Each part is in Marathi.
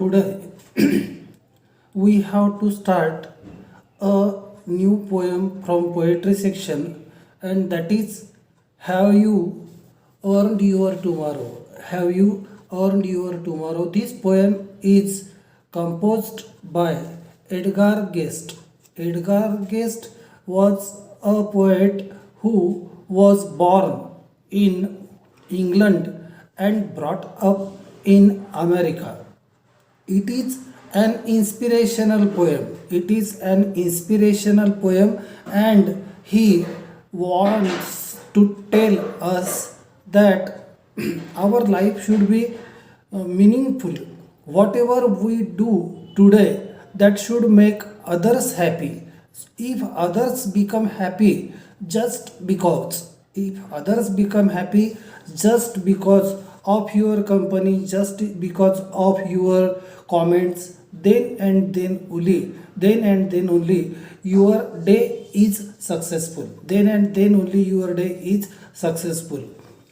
Today we have to start a new poem from poetry section, and that is, have you earned your tomorrow? Have you earned your tomorrow? This poem is composed by Edgar Guest. Edgar Guest was a poet who was born in England and brought up in America. It is an inspirational poem. It is an inspirational poem, and he wants to tell us that our life should be meaningful. Whatever we do today, that should make others happy. If others become happy just because, if others become happy just because of your company, just because of your comments, then and then only your day is successful. Then and then only your day is successful.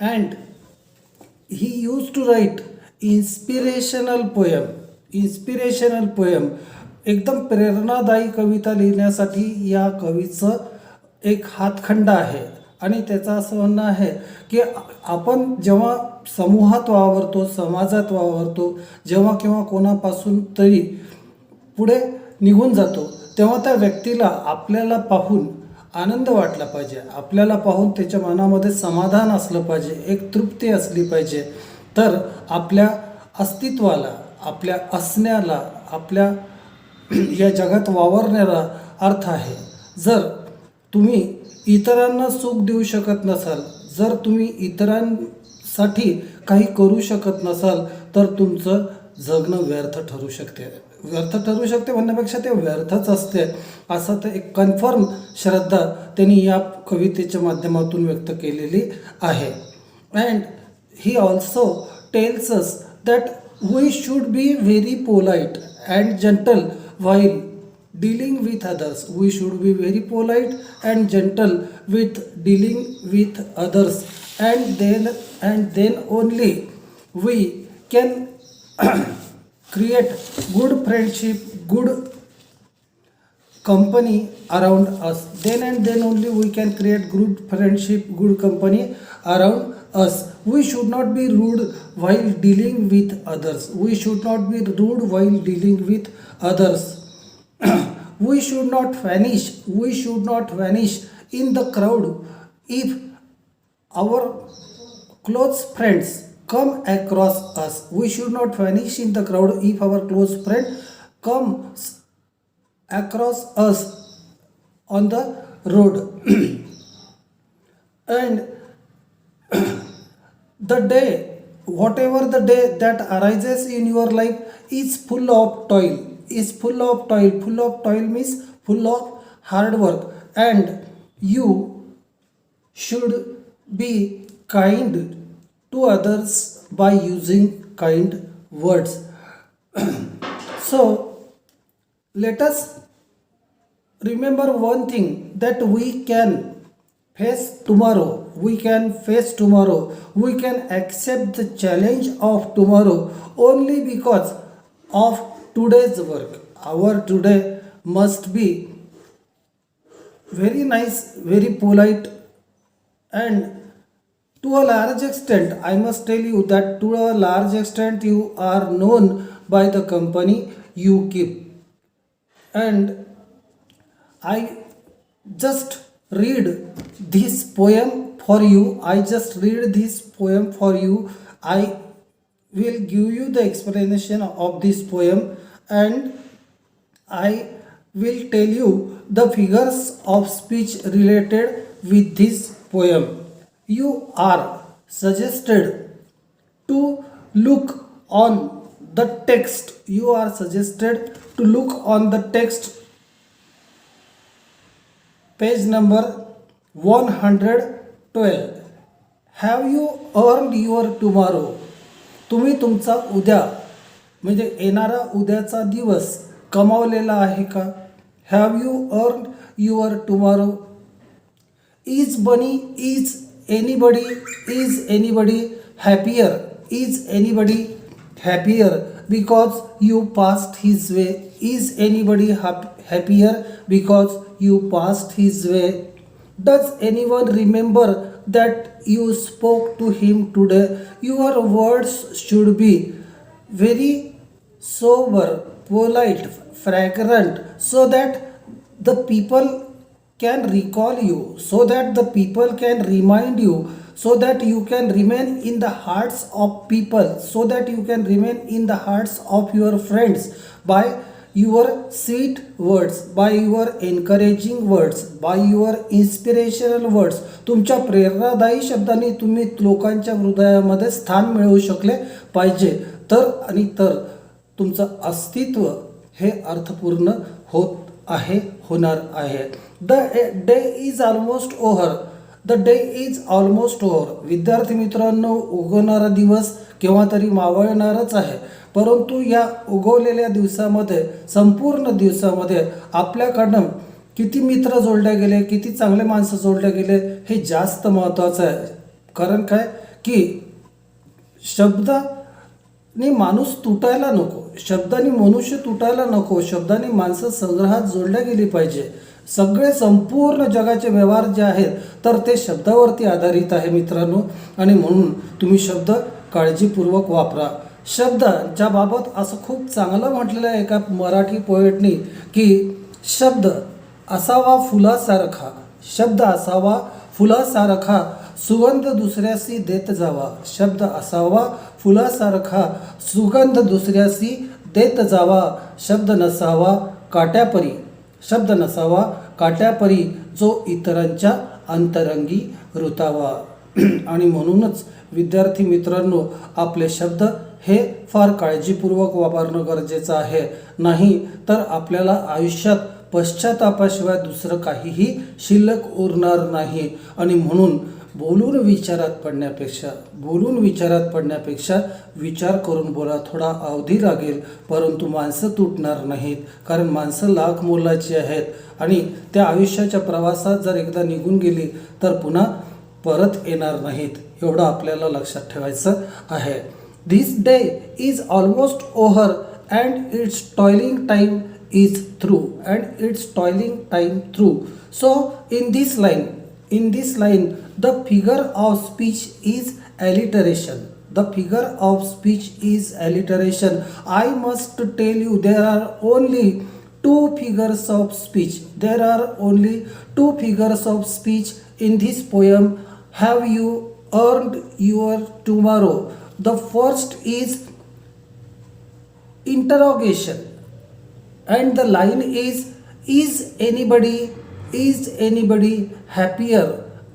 And he used to write inspirational poem एकदम प्रेरणादायी कविता लिहिण्यासाठी या कवीचं एक हातखंड आहे. आणि त्याचं असं म्हणणं आहे की आपण जेव्हा समूहात वावरतो, समाजात वावरतो, जेव्हा केव्हा कोणापासून तरी पुढे निघून जातो, तेव्हा त्या व्यक्तीला आपल्याला पाहून आनंद वाटला पाहिजे, आपल्याला पाहून त्याच्या मनामध्ये समाधान असलं पाहिजे, एक तृप्ती असली पाहिजे. तर आपल्या अस्तित्वाला, आपल्या असण्याला, आपल्या या जगात वावरण्याला अर्थ आहे. जर तुम्ही इतरांना सुख देऊ शकत नसाल, जर तुम्ही इतरांसाठी काही करू शकत नसाल, तर तुमचं जगणं व्यर्थ ठरू शकते म्हणण्यापेक्षा ते व्यर्थच असते, असं तर एक कन्फर्म श्रद्धा त्यांनी या कवितेच्या माध्यमातून व्यक्त केलेली आहे. And he also tells us that we should be very polite and gentle while dealing with others. We should be very polite and gentle with dealing with others, and then only we can create good friendship, good company around us. Then and then only we can create good friendship, good company around us. We should not be rude while dealing with others. We should not be rude while dealing with others. We should not vanish in the crowd. If our close friends come across us, we should not vanish in the crowd if our close friend comes across us on the road. And the day, whatever the day that arises in your life is full of toil. Full of toil means full of hard work, and you should be kind to others by using kind words. So let us remember one thing, that we can face tomorrow, we can accept the challenge of tomorrow only because of today's work. Our today must be very nice, very polite, and to a large extent, I must tell you that to a large extent you are known by the company you keep. And I just read this poem for you. I will give you the explanation of this poem, and I will tell you the figures of speech related with this poem. You are suggested to look on the text. Page number 112. Have you earned your tomorrow? तुम्ही तुमचा उद्या, म्हणजे येणारा उद्याचा दिवस कमावलेला आहे का? Have you earn your tomorrow? Is anybody happier because you passed his way? Is anybody happier because you passed his way? Does anyone remember that you spoke to him today? Your words should be very sober, polite, fragrant, so that the people can recall you, so that the people can remind you, so that you can remain in the hearts of people, so that you can remain in the hearts of your friends by your sweet words, by your encouraging words, by your inspirational words. तुमच्या प्रेरणादायी शब्दांनी तुम्ही लोकांच्या हृदयामध्ये स्थान मिळवू शकले पाहिजे, तर आणि तर तुमचं अस्तित्व हे अर्थपूर्ण होणार आहे. The day is almost over. The day is almost over. विद्यार्थी मित्रांनो, उगवणारा दिवस केव्हा तरी मावळणारच आहे, परंतु या उगवलेल्या दिवसामध्ये, संपूर्ण दिवसामध्ये आपल्याकडनं किती मित्र जोडले गेले, किती चांगले माणसं जोडले गेले हे जास्त महत्त्वाचं आहे. कारण काय की शब्दांनी माणूस तुटायला नको, शब्दांनी मनुष्य तुटायला नको, शब्दांनी माणसं संग्रहात जोडल्या गेली पाहिजे. सगळे संपूर्ण जगाचे व्यवहार जे आहेत तर ते शब्दावरती आधारित आहे मित्रांनो, आणि म्हणून तुम्ही शब्द काळजीपूर्वक वापरा. शब्दांच्या बाबत असं खूप चांगलं म्हटलेलं आहे एका मराठी पोएटनी की शब्द असावा फुलासारखा, शब्द असावा फुलासारखा, सुगंध दुसऱ्यासी देत जावा. शब्द असावा फुलासारखा, सुगंध दुसऱ्यासी देत जावा. शब्द नसावा काट्यापरी, शब्द नसावा काट्यापरी, जो इतरांच्या अंतरंगी रुतावा. आणि म्हणूनच विद्यार्थी मित्रांनो, आपले शब्द हे फार काळजीपूर्वक वापरणं गरजेचं आहे. नाही तर आपल्याला आयुष्यात पश्चातापाशिवाय दुसरं काहीही शिल्लक उरणार नाही. आणि म्हणून बोलून विचारात पडण्यापेक्षा विचार करून बोला. थोडा अवधी लागेल, परंतु माणसं तुटणार नाहीत, कारण माणसं लाख मोलाची आहेत आणि त्या आयुष्याच्या प्रवासात जर एकदा निघून गेली तर पुन्हा परत येणार नाहीत. एवढं आपल्याला लक्षात ठेवायचं आहे. This day is almost over and it's toiling time is through, and its toiling time through. So in this line the figure of speech is alliteration. The figure of speech is alliteration. I must tell you, there are only two figures of speech. There are only two figures of speech in this poem. Have you earned your tomorrow? The first is interrogation, and the line is anybody happier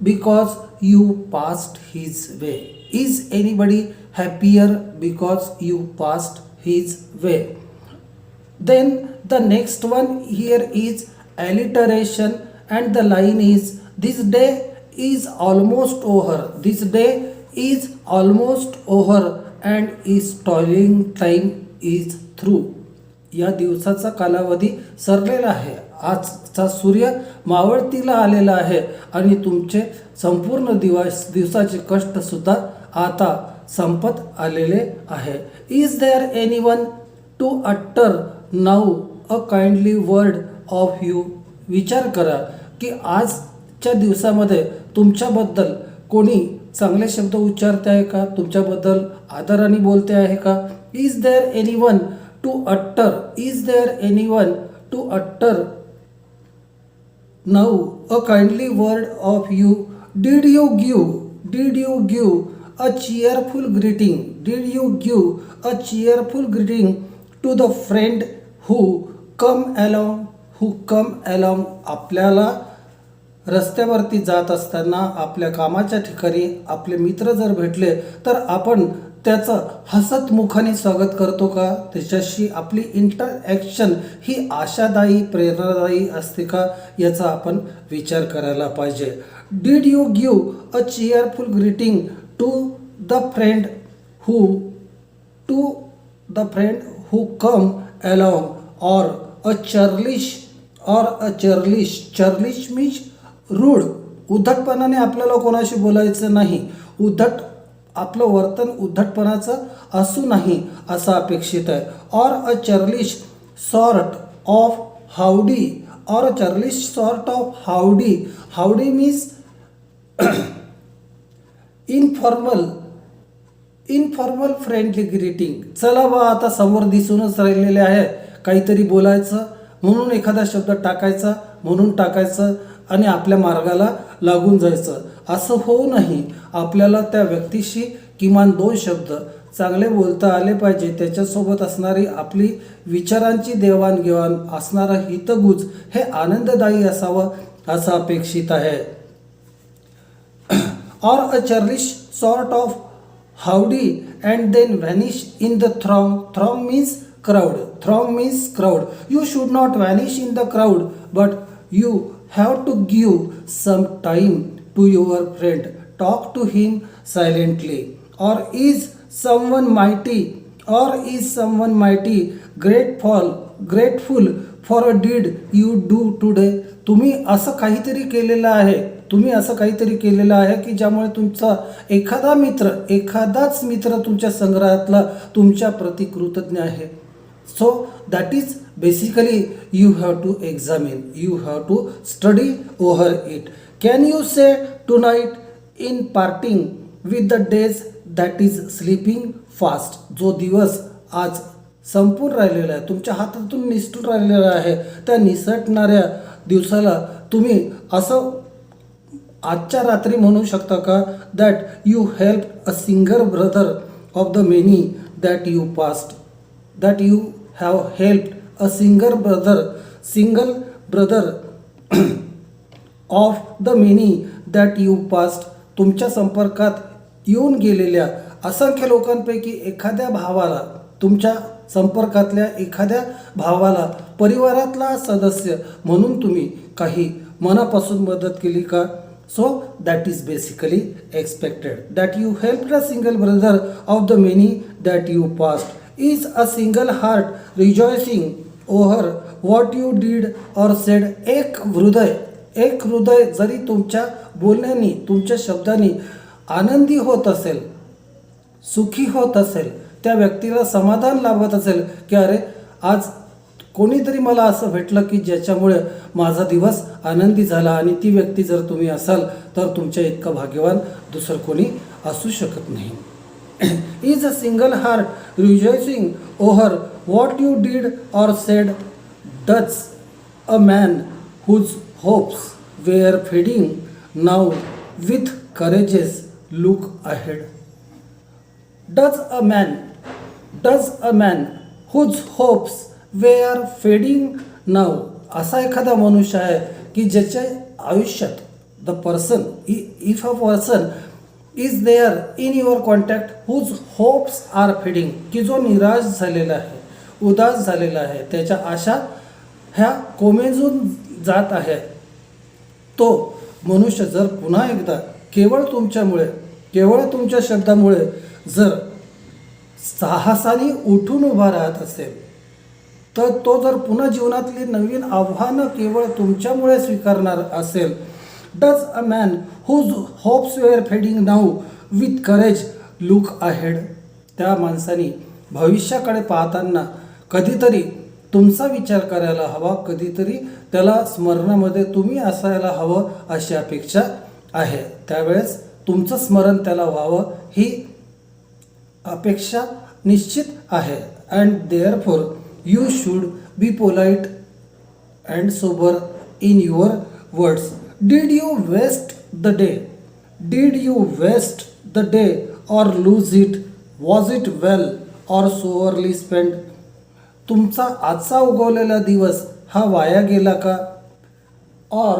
because you passed his way? Is anybody happier because you passed his way? Then the next one here is alliteration, and the line is, this day is almost over. This day is almost over and its toiling time is through. या दिवसाचा कालावधी सरलेला आहे. आजचा सूर्य मावळतीला आलेला आहे आणि तुमचे संपूर्ण दिवसाचे कष्टसुद्धा आता संपत आलेले आहे. Is there anyone to utter now a kindly word of you? विचार करा की आजच्या दिवसामध्ये तुमच्याबद्दल कोणी चांगले शब्द उच्चारते आहे का? तुमच्याबद्दल आदराने बोलते आहे का? Is there anyone to utter, is there anyone to utter now a kindly word of you? Did you give a cheerful greeting? Did you give a cheerful greeting to the friend who come along? आपल्याला रस्त्यावरती जात असताना, आपल्या कामाच्या ठिकाणी आपले मित्र जर भेटले तर आपण त्याचं हसत मुखाने स्वागत करतो का? त्याच्याशी आपली इंटरॅक्शन ही आशादायी, प्रेरणादायी असते का? याचा आपण विचार करायला पाहिजे. Did you give a cheerful greeting to the friend who come along, or a चर्लिश means rude. उद्धटपणाने आपल्याला कोणाशी बोलायचं नाही. उद्धट आपलं वर्तन उद्धटपणाचं असू नाही असं अपेक्षित आहे. Or a churlish sort of howdy, or a churlish sort of howdy. Howdy means informal friendly greeting. चला बा, आता समोर दिसूनच राहिलेले आहे, काहीतरी बोलायचं म्हणून एखादा शब्द टाकायचा म्हणून टाकायचं आणि आपल्या मार्गाला लागून जायचं, असं होऊ नाही. आपल्याला त्या व्यक्तीशी किमान 2 शब्द चांगले बोलता आले पाहिजे. त्याच्यासोबत असणारी आपली विचारांची देवाणघेवाण, असणारं हितगुज हे आनंददायी असावं असं अपेक्षित आहे. Or a churlish sort of howdy and then vanish in the throng. Throng means crowd. Throng means crowd. You should not vanish in the crowd, but you have to give some time to your friend. Talk to him silently. Or is someone mighty grateful for a deed you do today. तुम्ही असं काहीतरी केलेलं आहे की ज्यामुळे तुमचा एखादाच मित्र तुमच्या संग्रहातला तुमच्या प्रति कृतज्ञ आहे. So that is basically you have to examine, you have to study over it. Can you say tonight in parting with the days that is sleeping fast. जो दिवस आज संपून राहिलेला आहे, तुमच्या हातातून निसटून राहिलेला आहे, त्या निसटणाऱ्या दिवसाला तुम्ही असं आजच्या रात्री म्हणू शकता का, that you help a single brother of the many that you past. That you have help a single brother of the many that you past. तुमच्या संपर्कात येऊन गेलेल्या असंख्य लोकांपैकी एखाद्या भावाला, तुमच्या संपर्कातल्या एखाद्या भावाला परिवारातला सदस्य म्हणून तुम्ही काही मनापासून मदत केली का. So that is basically expected. That you help a single brother of the many that you passed. Is a single heart rejoicing over what you did or said. एक हृदय जरी तुमच्या बोलण्यानी, तुमच्या शब्दांनी आनंदी होत असेल, सुखी होत असेल, त्या व्यक्तीला समाधान लाभत असेल की अरे आज कोणीतरी मला असं भेटलं की ज्याच्यामुळे माझा दिवस आनंदी झाला, आणि ती व्यक्ती जर तुम्ही असाल तर तुमच्या इतकं भाग्यवान दुसरं कोणी असू शकत नाही. Is a single heart rejoicing over what you did or said. Does a man whose hopes were fading now with courage look ahead. Does a man whose hopes were fading now. असा एखादा मनुष्य आहे की ज्याच्या आयुष्यात if a person is there in your contact whose hopes are fading, की जो निराश झालेला आहे, उदास झालेला आहे, त्याच्या आशा ह्या कोमेजून जात आहे, तो मनुष्य जर पुन्हा एकदा केवळ तुमच्या शब्दामुळे जर साहसाने उठून उभा राहत असेल, तर तो जर पुन्हा जीवनातली नवीन आव्हानं केवळ तुमच्यामुळे स्वीकारणार असेल. Does a man whose hopes were fading now with courage look ahead. त्या माणसाने भविष्याकडे पाहताना कधीतरी तुमचा विचार करायला हवा, कधीतरी त्याला स्मरणामध्ये तुम्ही असायला हवं अशी अपेक्षा आहे. त्यावेळेस तुमचं स्मरण त्याला व्हावं ही अपेक्षा निश्चित आहे. And therefore you should be polite and sober in your words. Did you waste the day or lose it. Was it well or sorely spend. तुमचा आजचा उगवलेला दिवस हा वाया गेला का. Or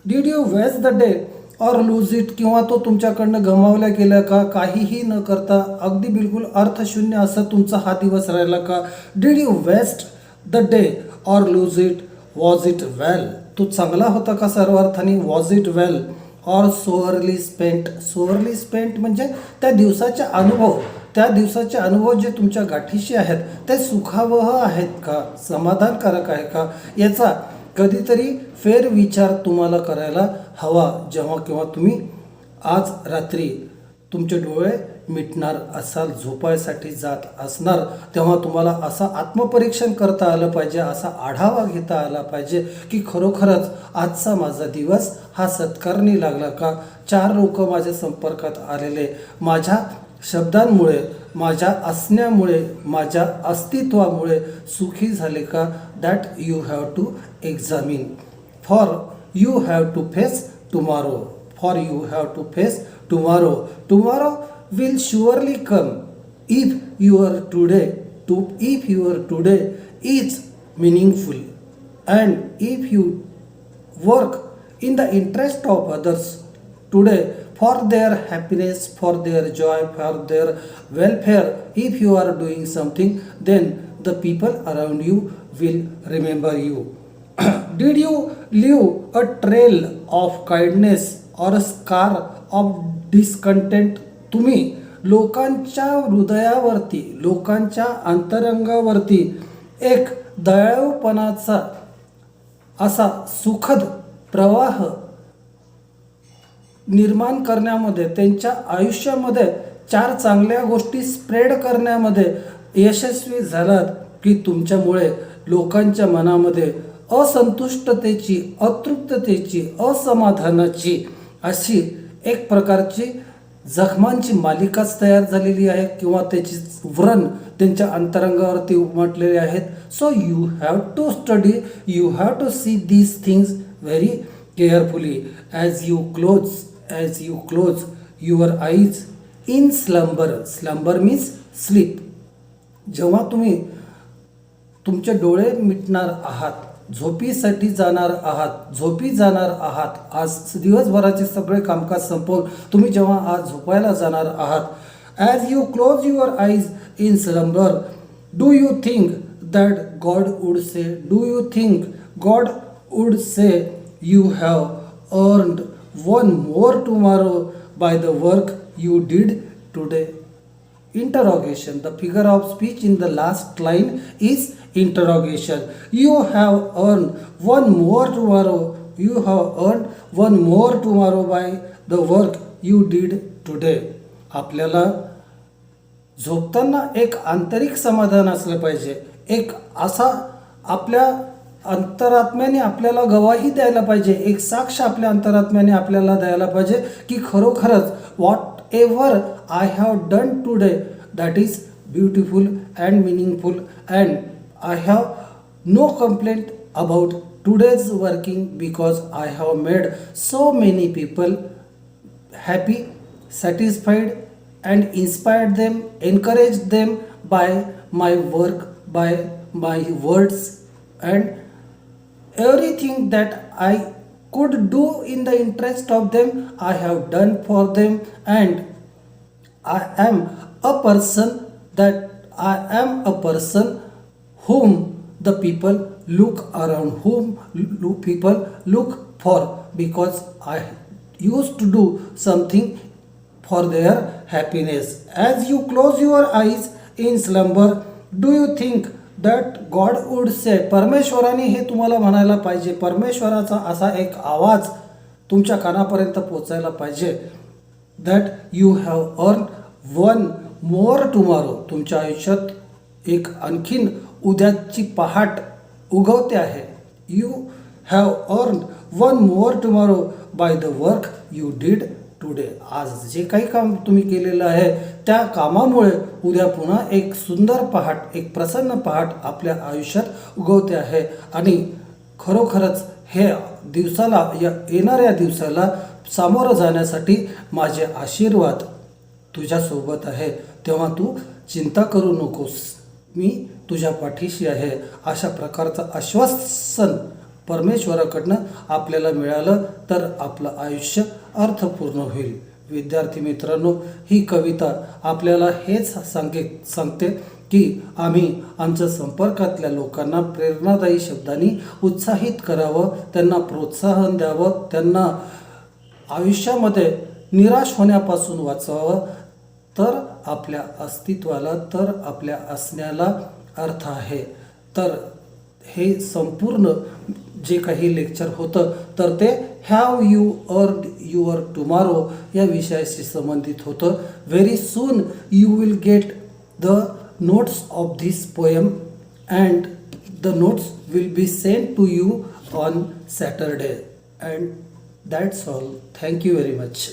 did you waste the day or lose it, किंवा तो तुमच्याकडनं गमावला गेला का. काहीही न करता अगदी बिलकुल अर्थशून्य असं तुमचा हा दिवस राहिला का. Did you waste the day or lose it. Was it well, तो चांगला होता का सर्व अर्थाने. Was it well or sorely spent म्हणजे त्या दिवसाचे अनुभव जे तुमच्या गाठीशी आहेत ते सुखावह आहेत का, समाधानकारक आहे का, याचा कधीतरी फेरविचार तुम्हाला करायला हवा जेव्हा केव्हा तुम्ही आज रात्री तुमचे डोळे मिटणार असाल, झोपायसाठी जात असणार, तेव्हा तुम्हाला असं आत्मपरीक्षण करता आलं पाहिजे, असा आढावा घेता आला पाहिजे की खरोखरच आजचा माझा दिवस हा सत्कारणी लागला का? 4 लोक माझ्या संपर्कात आलेले माझ्या शब्दांमुळे, माझ्या असण्यामुळे, माझ्या अस्तित्वामुळे सुखी झाले का? That you have to examine. For you have to face tomorrow. For you have to face tomorrow. Tomorrow will surely come if your today is meaningful, and if you work in the interest of others today for their happiness, for their joy, for their welfare. If you are doing something, then the people around you will remember you. Did you leave a trail of kindness or a scar of discontent? तुम्ही लोकांच्या हृदयावरती, लोकांच्या अंतरंगावरती एक दयाळूपणाचा असा सुखद प्रवाह निर्माण करण्यामध्ये, त्यांच्या आयुष्यामध्ये 4 चांगल्या गोष्टी स्प्रेड करण्यामध्ये यशस्वी झालात की तुमच्यामुळे लोकांच्या मनामध्ये असंतुष्टतेची, अतृप्ततेची, असमाधानाची अशी एक प्रकारची जखमांची मालिकाच तयार झालेली आहे किंवा त्याची व्रण त्यांच्या अंतरंगावरती उमटलेले आहेत. So you have to study, you have to see these things very carefully as you close your eyes in slumber. Slumber means sleep. जेव्हा तुम्ही तुमचे डोळे मिटणार आहात, झोपी जाणार आहात, आज दिवसभराचे सगळे कामकाज संपवून तुम्ही जेव्हा आज झोपायला जाणार आहात, as you close your eyes in slumber, do you think that God would say, do you think God would say you have earned one more tomorrow by the work you did today? Interrogation. The figure of speech in the last line is interrogation. You have earned one more tomorrow. You have earned one more tomorrow by the work you did today. आपल्याला झोपताना एक आंतरिक समाधान असलं पाहिजे. एक असा आपल्या अंतरात्म्याने आपल्याला गवाही द्यायला पाहिजे, एक साक्ष आपल्या अंतरात्म्याने आपल्याला द्यायला पाहिजे की खरोखरच whatever I have done today, that is beautiful and meaningful, and I have no complaint about today's working because I have made so many people happy, satisfied, and inspired them, encouraged them by my work, by my words, and everything that I could do in the interest of them, I have done for them, and I am a person whom the people look around, whom people look for, because I used to do something for their happiness. As you close your eyes in slumber, do you think that God would say, परमेश्वराने हे तुम्हाला म्हणायला पाहिजे, परमेश्वराचा असा एक आवाज तुमच्या कानापर्यंत पोचायला पाहिजे, that you have earn one more tomorrow. तुमच्या आयुष्यात एक आणखीन उद्याची पहाट उगवते आहे. You have earn one more tomorrow by the work you did today. आज जे काही काम तुम्ही केलेलं आहे त्या कामामुळे उद्या पुन्हा एक सुंदर पहाट, एक प्रसन्न पहाट आपल्या आयुष्यात उगवते आहे. आणि खरोखरच हे दिवसाला, या येणाऱ्या दिवसाला सामोरं जाण्यासाठी माझे आशीर्वाद तुझ्यासोबत आहे. तेव्हा तू चिंता करू नकोस, मी तुझ्या पाठीशी आहे. अशा प्रकारचं आश्वासन परमेश्वराकडनं आपल्याला मिळालं तर आपलं आयुष्य अर्थपूर्ण होईल. विद्यार्थी मित्रांनो, ही कविता आपल्याला हेच सांगते की आम्ही आमच्या संपर्कातल्या लोकांना प्रेरणादायी शब्दांनी उत्साहित करावं, त्यांना प्रोत्साहन द्यावं, त्यांना आयुष्यामध्ये निराश होण्यापासून वाचवावं. तर आपल्या अस्तित्वाला, तर आपल्या असण्याला अर्थ आहे. तर हे संपूर्ण जे काही लेक्चर होतं तर ते have you earn your tomorrow या विषयाशी संबंधित होतं. Very soon you will get the notes of this poem and the notes will be sent to you on Saturday, and that's all. Thank you very much.